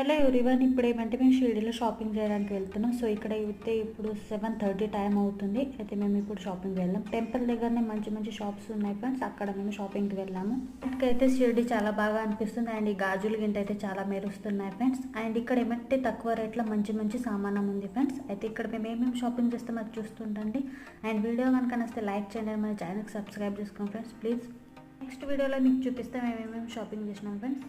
Hello everyone, ఇప్పుడు ఏమంటే మేము షిరిడీలో షాపింగ్ చేయడానికి వెళ్తున్నాం. సో ఇక్కడ అయితే ఇప్పుడు 7:30 టైం అవుతుంది. అయితే మేము ఇప్పుడు షాపింగ్ వెళ్దాం. టెంపుల్ దగ్గరనే మంచి మంచి షాప్స్ ఉన్నాయి ఫ్రెండ్స్, అక్కడ మేము షాపింగ్కి వెళ్ళాము. ఇక్కడైతే షిరిడీ చాలా బాగా అనిపిస్తుంది. అండ్ ఈ గాజులు గింట అయితే చాలా మెరుస్తున్నాయి ఫ్రెండ్స్. అండ్ ఇక్కడ ఏమంటే తక్కువ రేట్లో మంచి మంచి సామానం ఉంది ఫ్రెండ్స్. అయితే ఇక్కడ మేము ఏమేమి షాపింగ్ చేస్తాం అది చూస్తుంటండి. అండ్ వీడియో కనుక నచ్చితే లైక్ చేయండి, మన ఛానల్కి సబ్స్క్రైబ్ చేసుకోండి ఫ్రెండ్స్ ప్లీజ్. నెక్స్ట్ వీడియోలో మీకు చూపిస్తే మేము ఏమేమి షాపింగ్ చేసినాం ఫ్రెండ్స్.